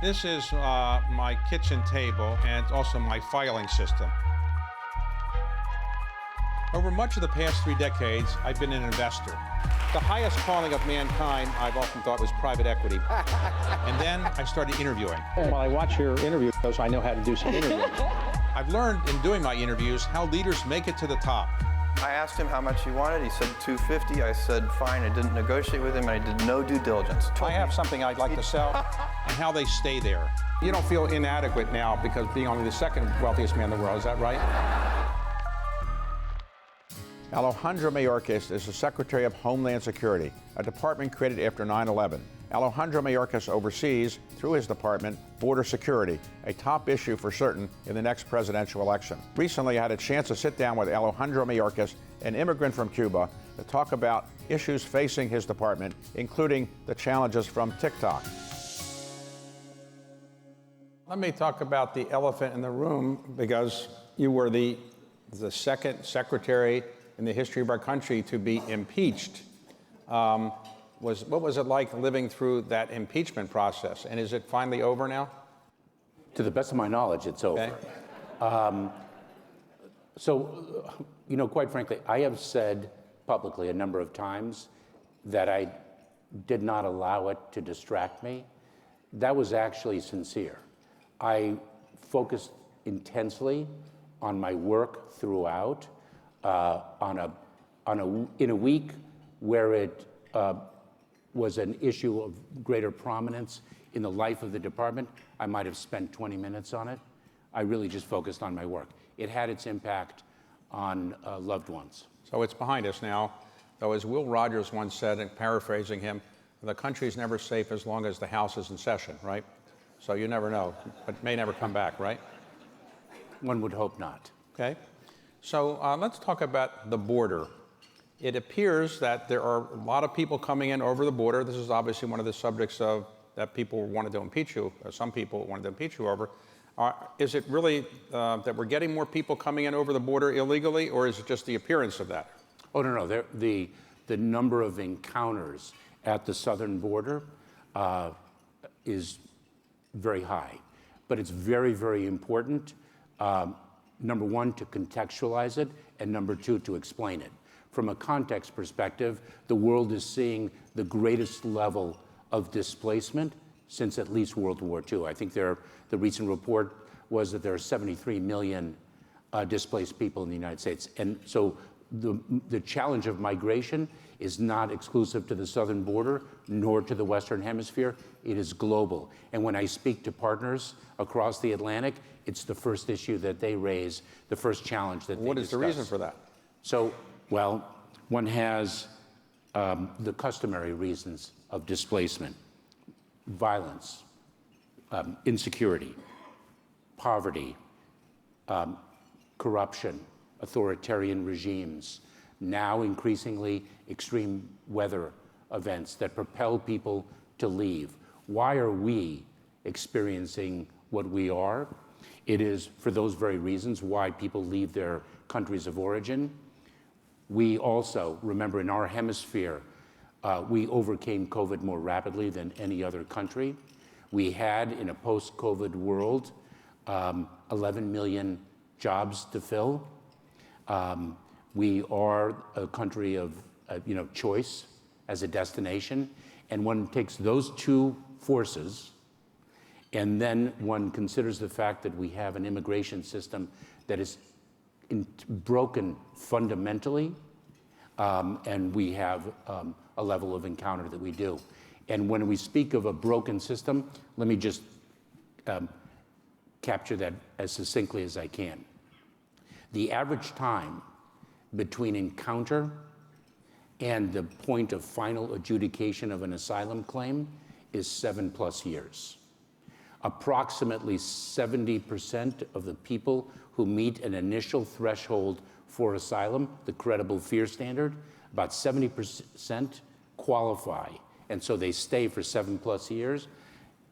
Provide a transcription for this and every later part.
This is my kitchen table and also my filing system. Over much of the past 3 decades, I've been an investor. The highest calling of mankind, I've often thought, was private equity. And then I started interviewing. While I watch your interviews, I know how to do some interviewing. I've learned in doing my interviews how leaders make it to the top. I asked him how much he wanted. He said $250. I said, fine. I didn't negotiate with him. I did no due diligence. I have something I'd like to sell, and how they stay there. You don't feel inadequate now because being only the second wealthiest man in the world, is that right? Alejandro Mayorkas is the Secretary of Homeland Security, a department created after 9/11. Alejandro Mayorkas oversees, through his department, border security, a top issue for certain in the next presidential election. Recently, I had a chance to sit down with Alejandro Mayorkas, an immigrant from Cuba, to talk about issues facing his department, including the challenges from TikTok. Let me talk about the elephant in the room, because you were the second secretary in the history of our country to be impeached. What was it like living through that impeachment process? And is it finally over now? To the best of my knowledge, it's over. Okay. So, quite frankly, I have said publicly a number of times that I did not allow it to distract me. That was actually sincere. I focused intensely on my work throughout. In a week where it was an issue of greater prominence in the life of the department, I might have spent 20 minutes on it. I really just focused on my work. It had its impact on loved ones. So it's behind us now, though, as Will Rogers once said, and paraphrasing him, the country's never safe as long as the House is in session, right? So you never know, but may never come back, right? One would hope not. Okay. So let's talk about the border. It appears that there are a lot of people coming in over the border. This is obviously one of the subjects that people wanted to impeach you, some people wanted to impeach you over. Is it really that we're getting more people coming in over the border illegally, or is it just the appearance of that? Oh, no. The number of encounters at the southern border is very high. But it's very, very important, number one, to contextualize it, and number two, to explain it. From a context perspective, the world is seeing the greatest level of displacement since at least World War II. I think the recent report was that there are 73 million displaced people in the United States. And so the challenge of migration is not exclusive to the southern border, nor to the Western Hemisphere. It is global. And when I speak to partners across the Atlantic, it's the first issue that they raise, the first challenge that they discuss. What is the reason for that? So, well, one has the customary reasons of displacement: violence, insecurity, poverty, corruption, authoritarian regimes, now increasingly extreme weather events that propel people to leave. Why are we experiencing what we are? It is for those very reasons why people leave their countries of origin. We also, remember, in our hemisphere, we overcame COVID more rapidly than any other country. We had, in a post-COVID world, 11 million jobs to fill. We are a country of choice as a destination, and one takes those two forces, and then one considers the fact that we have an immigration system that is broken fundamentally, and we have a level of encounter that we do. And when we speak of a broken system, let me just capture that as succinctly as I can. The average time between encounter and the point of final adjudication of an asylum claim is 7+ years. Approximately 70% of the people who meet an initial threshold for asylum, the credible fear standard, about 70% qualify. And so they stay for 7+ years.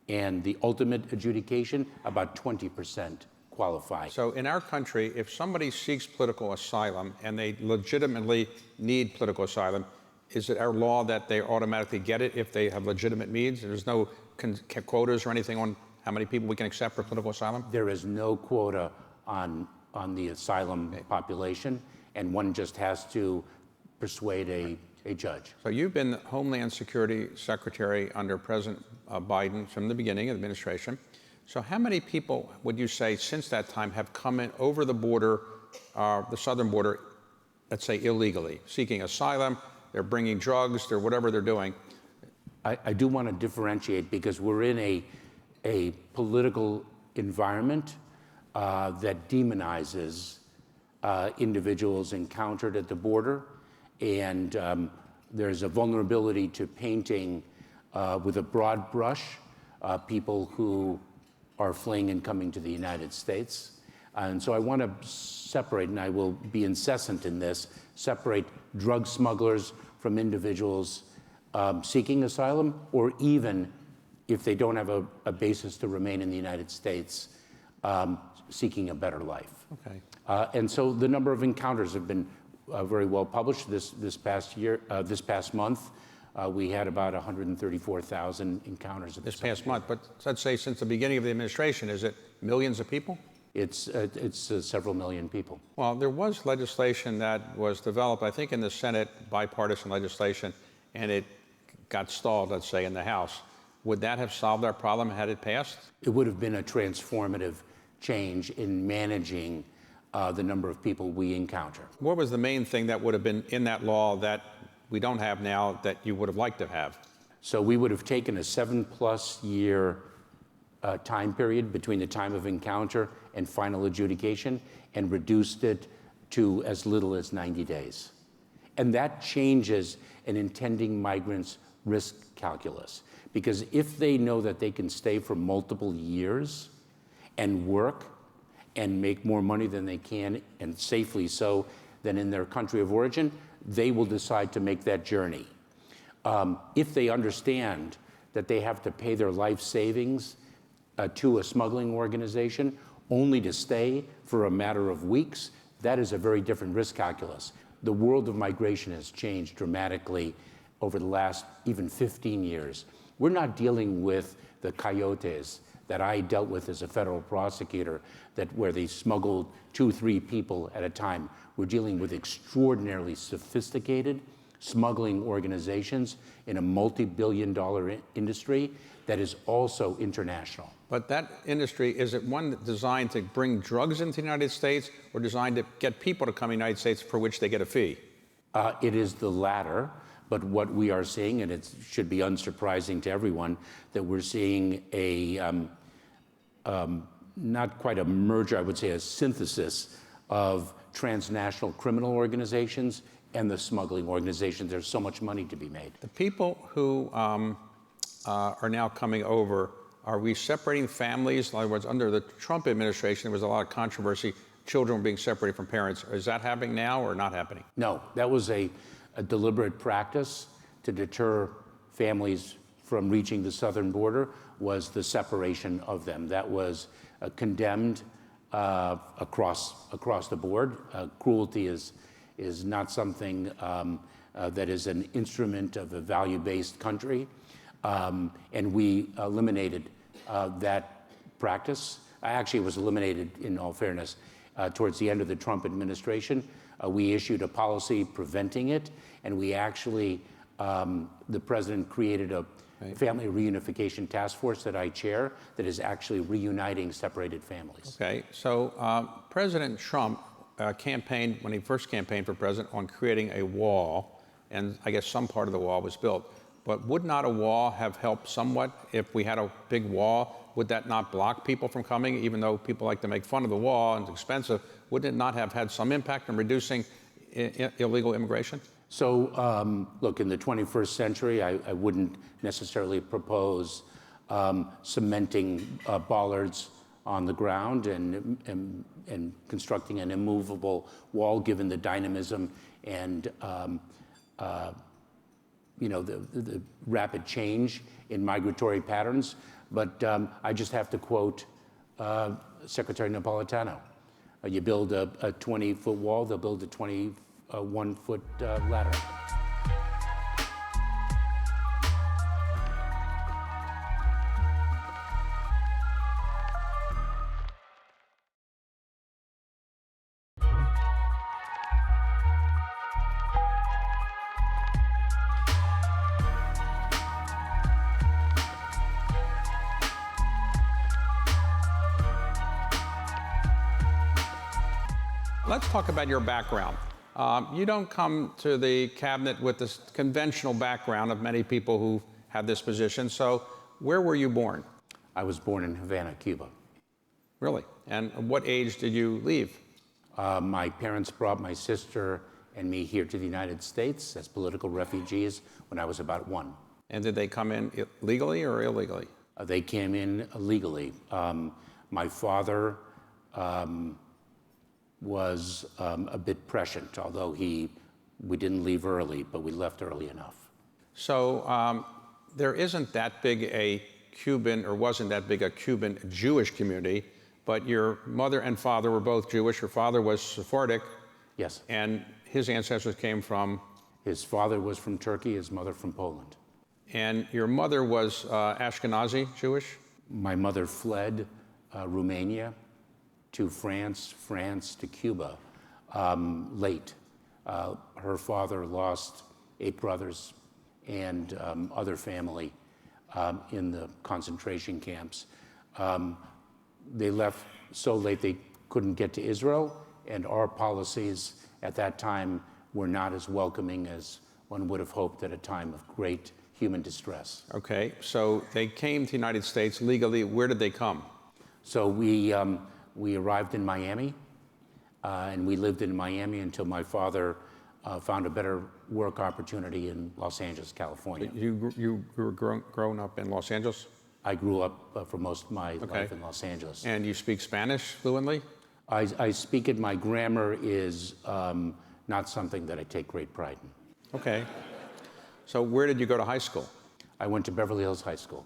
And the ultimate adjudication, about 20% qualify. So in our country, if somebody seeks political asylum and they legitimately need political asylum, is it our law that they automatically get it if they have legitimate needs? There's no quotas or anything on how many people we can accept for political asylum? There is no quota on the asylum population, and one just has to persuade a judge. So you've been Homeland Security Secretary under President Biden from the beginning of the administration. So how many people would you say since that time have come in over the border, the southern border, let's say illegally, seeking asylum, they're bringing drugs, they're whatever they're doing? I do want to differentiate because we're in a political environment that demonizes individuals encountered at the border, and there's a vulnerability to painting with a broad brush people who are fleeing and coming to the United States. And so I want to separate, and I will be incessant in this, separate drug smugglers from individuals seeking asylum, or even if they don't have a basis to remain in the United States, seeking a better life. Okay. And so the number of encounters have been very well published. This past month, we had about 134,000 encounters. This past month, but let's say since the beginning of the administration, is it millions of people? It's several million people. Well, there was legislation that was developed, I think, in the Senate, bipartisan legislation, and it got stalled, let's say, in the House. Would that have solved our problem had it passed? It would have been a transformative change in managing the number of people we encounter. What was the main thing that would have been in that law that we don't have now that you would have liked to have? So we would have taken a 7+ year time period between the time of encounter and final adjudication and reduced it to as little as 90 days. And that changes an intending migrant's risk calculus. Because if they know that they can stay for multiple years and work and make more money than they can, and safely so, than in their country of origin, they will decide to make that journey. If they understand that they have to pay their life savings to a smuggling organization only to stay for a matter of weeks, that is a very different risk calculus. The world of migration has changed dramatically over the last even 15 years. We're not dealing with the coyotes that I dealt with as a federal prosecutor, where they smuggled 2-3 people at a time. We're dealing with extraordinarily sophisticated smuggling organizations in a multi-billion-dollar industry that is also international. But that industry, is it one designed to bring drugs into the United States or designed to get people to come to the United States for which they get a fee? It is the latter, but what we are seeing, and it should be unsurprising to everyone, that we're seeing not quite a merger, I would say a synthesis of transnational criminal organizations and the smuggling organizations. There's so much money to be made. The people who are now coming over, are we separating families? In other words, under the Trump administration, there was a lot of controversy. Children were being separated from parents. Is that happening now or not happening? No, that was a deliberate practice to deter families from reaching the southern border, was the separation of them. That was condemned across the board. Cruelty is not something that is an instrument of a value-based country. And we eliminated that practice. Actually, it was eliminated, in all fairness, towards the end of the Trump administration. We issued a policy preventing it, and we actually, the president created a family reunification task force that I chair that is actually reuniting separated families. Okay, so President Trump campaigned, when he first campaigned for president, on creating a wall, and I guess some part of the wall was built. But would not a wall have helped somewhat if we had a big wall? Would that not block people from coming, even though people like to make fun of the wall and it's expensive? Wouldn't it not have had some impact on reducing illegal immigration? So, look, in the 21st century, I wouldn't necessarily propose cementing bollards on the ground and constructing an immovable wall, given the dynamism and the rapid change in migratory patterns. But I just have to quote Secretary Napolitano. You build a 20-foot wall, they'll build a 21-foot ladder. Let's talk about your background. You don't come to the cabinet with this conventional background of many people who have this position. So where were you born? I was born in Havana, Cuba. Really? And at what age did you leave? My parents brought my sister and me here to the United States as political refugees when I was about 1. And did they come in legally or illegally? They came in legally. My father was a bit prescient, although we didn't leave early, but we left early enough. So there isn't that big a Cuban, or wasn't that big a Cuban Jewish community, but your mother and father were both Jewish. Your father was Sephardic. Yes. And his ancestors came from? His father was from Turkey, his mother from Poland. And your mother was Ashkenazi Jewish? My mother fled Romania to France, France to Cuba late. Her father lost 8 brothers and other family in the concentration camps. They left so late they couldn't get to Israel, and our policies at that time were not as welcoming as one would have hoped at a time of great human distress. Okay, so they came to the United States legally. Where did they come? So we arrived in Miami, and we lived in Miami until my father found a better work opportunity in Los Angeles, California. You were grown up in Los Angeles? I grew up for most of my life in Los Angeles. And you speak Spanish fluently? I speak it. My grammar is not something that I take great pride in. Okay. So where did you go to high school? I went to Beverly Hills High School.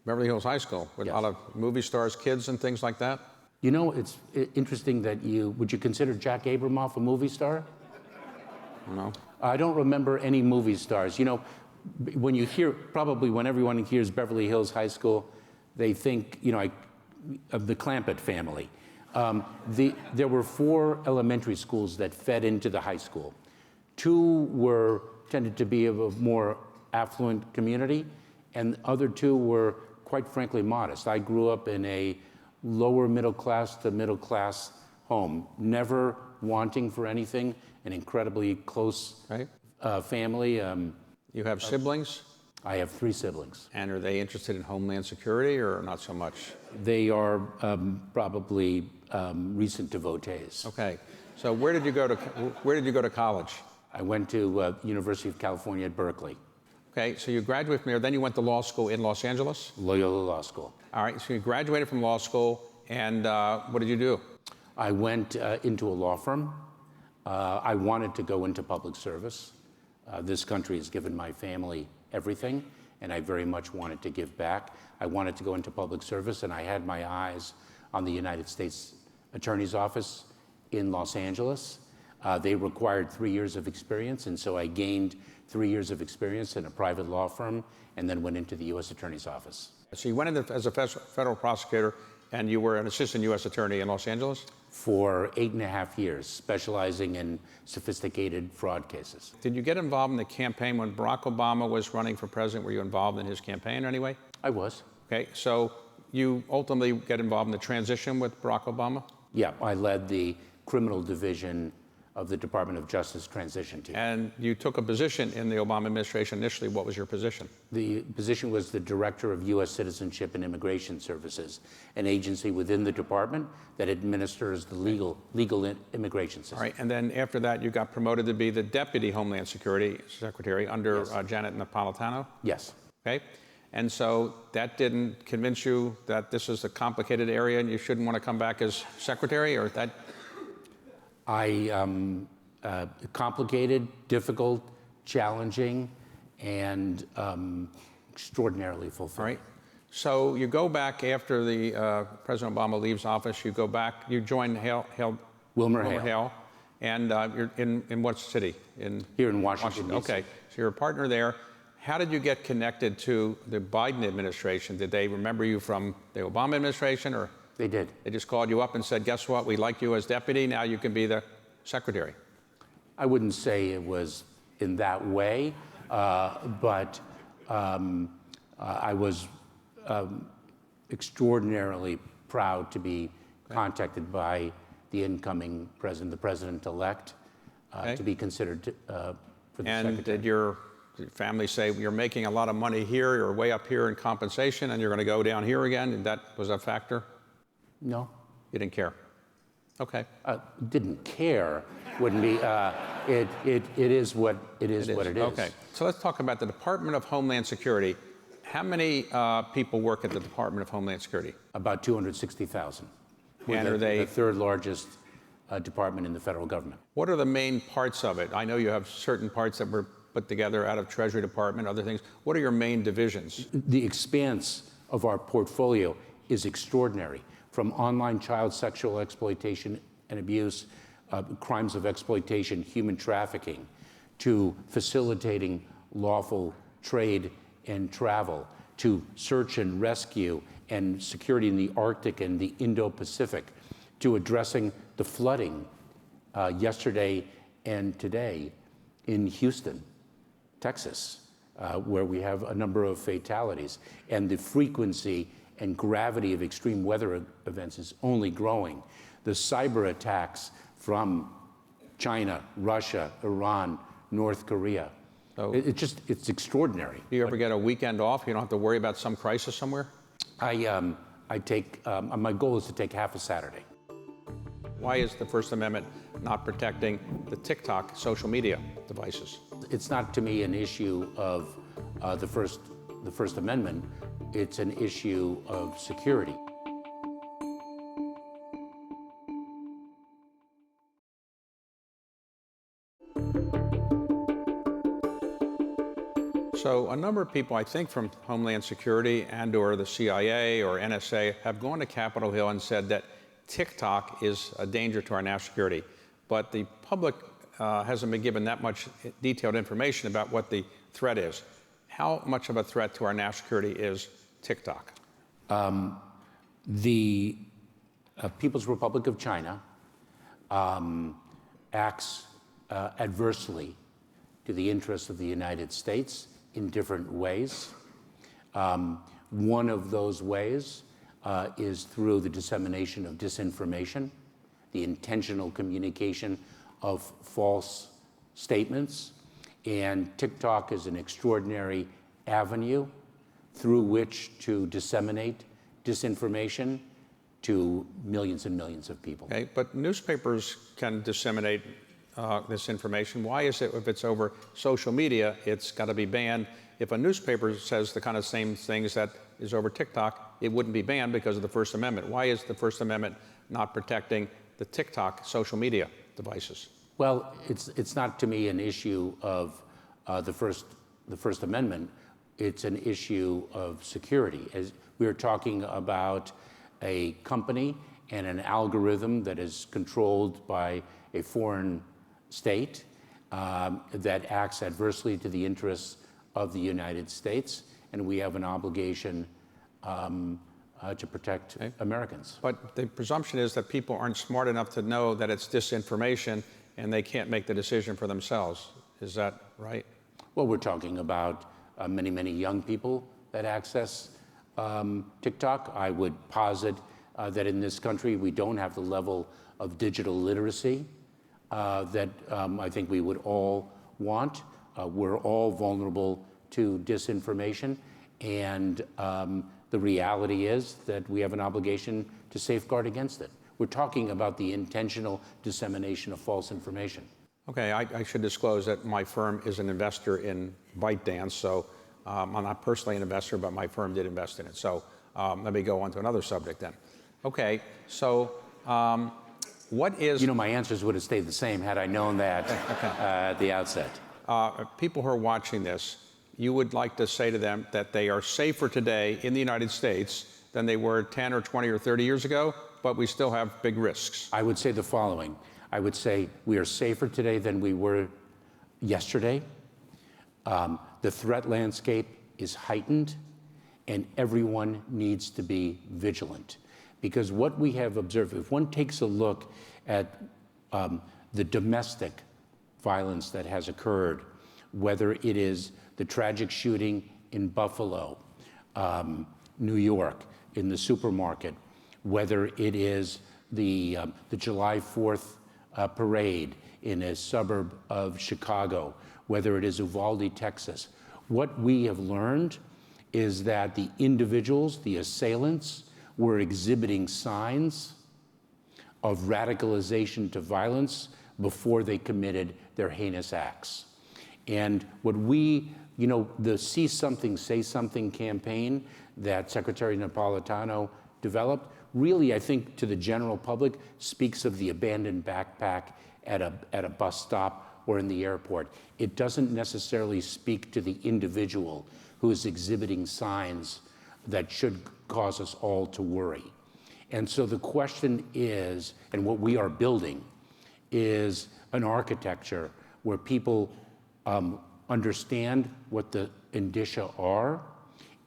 Beverly Hills High School, with Yes. a lot of movie stars, kids, and things like that? You know, it's interesting that would you consider Jack Abramoff a movie star? No. I don't remember any movie stars. You know, when you hear, probably when everyone hears Beverly Hills High School, they think, you know, of the Clampett family. There were 4 elementary schools that fed into the high school. 2 tended to be of a more affluent community, and the other 2 were, quite frankly, modest. I grew up in a lower middle class to middle class home, never wanting for anything, an incredibly close family. You have siblings? I have 3 siblings. And are they interested in Homeland Security or not so much? They are probably recent devotees. Okay. So where did you go to college? I went to University of California at Berkeley. Okay, so you graduated from there, then you went to law school in Los Angeles? Loyola Law School. All right, so you graduated from law school, and what did you do? I went into a law firm. I wanted to go into public service. This country has given my family everything, and I very much wanted to give back. I wanted to go into public service, and I had my eyes on the United States Attorney's Office in Los Angeles. They required 3 years of experience, and so I gained 3 years of experience in a private law firm and then went into the U.S. Attorney's Office. So you went in as a federal prosecutor, and you were an assistant U.S. attorney in Los Angeles? For 8.5 years, specializing in sophisticated fraud cases. Did you get involved in the campaign when Barack Obama was running for president? Were you involved in his campaign in any way? I was. Okay, so you ultimately get involved in the transition with Barack Obama? Yeah, I led the criminal division of the Department of Justice transition team. And you took a position in the Obama administration initially. What was your position? The position was the Director of U.S. Citizenship and Immigration Services, an agency within the department that administers the legal immigration system. All right, and then after that, you got promoted to be the Deputy Homeland Security Secretary under Janet Napolitano? Yes. Okay, and so that didn't convince you that this is a complicated area and you shouldn't want to come back as secretary, or that? Complicated, difficult, challenging, and extraordinarily fulfilling. All right. So you go back after the President Obama leaves office. You go back. You join Wilmer Hale. And you're in what city? Here in Washington, D.C. Okay. So you're a partner there. How did you get connected to the Biden administration? Did they remember you from the Obama administration, or? They did. They just called you up and said, guess what? We like you as deputy. Now you can be the secretary. I wouldn't say it was in that way, but I was extraordinarily proud to be contacted by the incoming president, the president-elect, to be considered for the And secretary. did your family say, you're making a lot of money here, you're way up here in compensation, and you're going to go down here again? And that was a factor? No. You didn't care? Okay. Didn't care wouldn't be. It is what it is. What it is. Okay. So let's talk about the Department of Homeland Security. How many people work at the Department of Homeland Security? About 260,000. And are they the third largest department in the federal government? What are the main parts of it? I know you have certain parts that were put together out of Treasury Department, other things. What are your main divisions? The expanse of our portfolio is extraordinary, from online child sexual exploitation and abuse, crimes of exploitation, human trafficking, to facilitating lawful trade and travel, to search and rescue and security in the Arctic and the Indo-Pacific, to addressing the flooding yesterday and today in Houston, Texas, where we have a number of fatalities. And the frequency and gravity of extreme weather events is only growing. The cyber attacks from China, Russia, Iran, North Korea. So it's extraordinary. Do you ever get a weekend off? You don't have to worry about some crisis somewhere? I take, my goal is to take half a Saturday. Why is the First Amendment not protecting the TikTok social media devices? It's not, to me, an issue of the First Amendment. It's an issue of security. So a number of people, I think, from Homeland Security and or the CIA or NSA have gone to Capitol Hill and said that TikTok is a danger to our national security. But the public hasn't been given that much detailed information about what the threat is. How much of a threat to our national security is TikTok? The People's Republic of China acts adversely to the interests of the United States in different ways. One of those ways is through the dissemination of disinformation, the intentional communication of false statements. And TikTok is an extraordinary avenue through which to disseminate disinformation to millions and millions of people. Okay, but newspapers can disseminate this information. Why is it, if it's over social media, it's got to be banned? If a newspaper says the kind of same things that is over TikTok, it wouldn't be banned because of the First Amendment. Why is the First Amendment not protecting the TikTok social media devices? Well, it's not, to me, an issue of the First Amendment. It's an issue of security. As we are talking about a company and an algorithm that is controlled by a foreign state that acts adversely to the interests of the United States, and we have an obligation to protect Americans. But the presumption is that people aren't smart enough to know that it's disinformation and they can't make the decision for themselves. Is that right? Well, we're talking about many, many young people that access TikTok. I would posit that in this country we don't have the level of digital literacy that I think we would all want. We're all vulnerable to disinformation, and the reality is that we have an obligation to safeguard against it. We're talking about the intentional dissemination of false information. Okay, I should disclose that my firm is an investor in ByteDance, so I'm not personally an investor, but my firm did invest in it. So let me go on to another subject then. Okay, so what is... You know, my answers would have stayed the same had I known that at the outset. People who are watching this, you would like to say to them that they are safer today in the United States than they were 10 or 20 or 30 years ago, but we still have big risks. I would say the following. I would say we are safer today than we were yesterday. The threat landscape is heightened, and everyone needs to be vigilant. Because what we have observed, if one takes a look at the domestic violence that has occurred, whether it is the tragic shooting in Buffalo, New York, in the supermarket, whether it is the July 4th parade in a suburb of Chicago, whether it is Uvalde, Texas. What we have learned is that the individuals, the assailants, were exhibiting signs of radicalization to violence before they committed their heinous acts. And what we, the See Something, Say Something campaign that Secretary Napolitano developed, really, I think, to the general public, speaks of the abandoned backpack at a bus stop or in the airport. It doesn't necessarily speak to the individual who is exhibiting signs that should cause us all to worry. And so the question is, and what we are building, is an architecture where people understand what the indicia are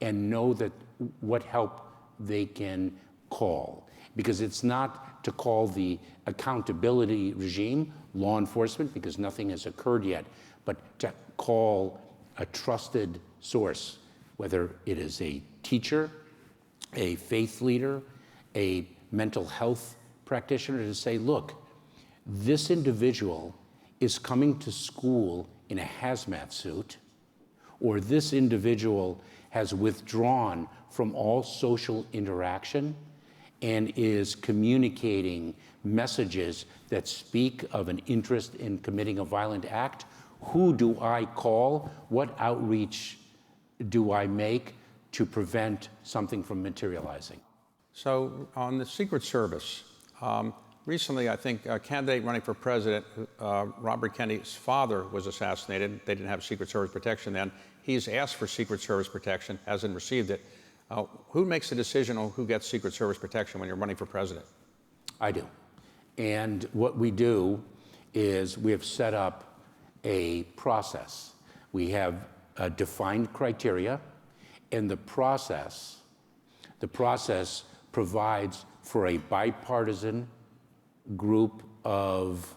and know that what help they can call. Because it's not to call the accountability regime, law enforcement, because nothing has occurred yet, but to call a trusted source, whether it is a teacher, a faith leader, a mental health practitioner, to say, look, this individual is coming to school in a hazmat suit, or this individual has withdrawn from all social interaction and is communicating messages that speak of an interest in committing a violent act. Who do I call? What outreach do I make to prevent something from materializing? So on the Secret Service, recently I think a candidate running for president, Robert Kennedy's father, was assassinated. They didn't have Secret Service protection then. He's asked for Secret Service protection, hasn't received it. Who makes the decision on who gets Secret Service protection when you're running for president? I do. And what we do is we have set up a process. We have defined criteria, and the process provides for a bipartisan group of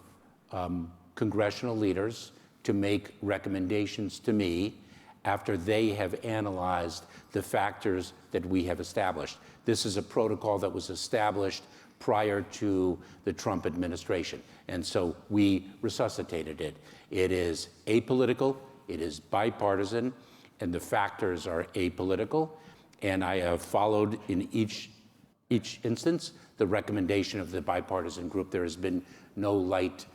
congressional leaders to make recommendations to me after they have analyzed the factors that we have established. This is a protocol that was established prior to the Trump administration, and so we resuscitated it. It is apolitical, it is bipartisan, and the factors are apolitical, and I have followed in each instance the recommendation of the bipartisan group. There has been no light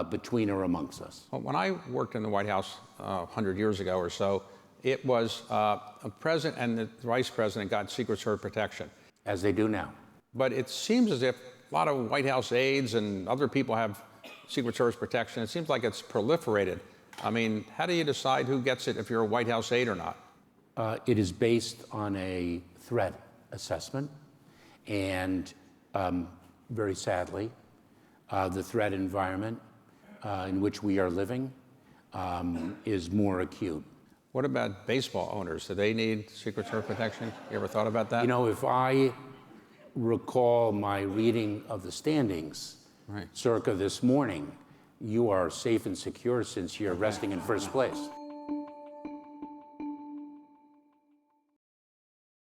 between or amongst us. Well, when I worked in the White House 100 years ago or so, it was a president and the vice president got Secret Service protection. As they do now. But it seems as if a lot of White House aides and other people have Secret Service protection. It seems like it's proliferated. I mean, how do you decide who gets it if you're a White House aide or not? It is based on a threat assessment, and very sadly, the threat environment in which we are living is more acute. What about baseball owners? Do they need Secret Service protection? You ever thought about that? You know, if I recall my reading of the standings, right, circa this morning, you are safe and secure since you're resting in first place.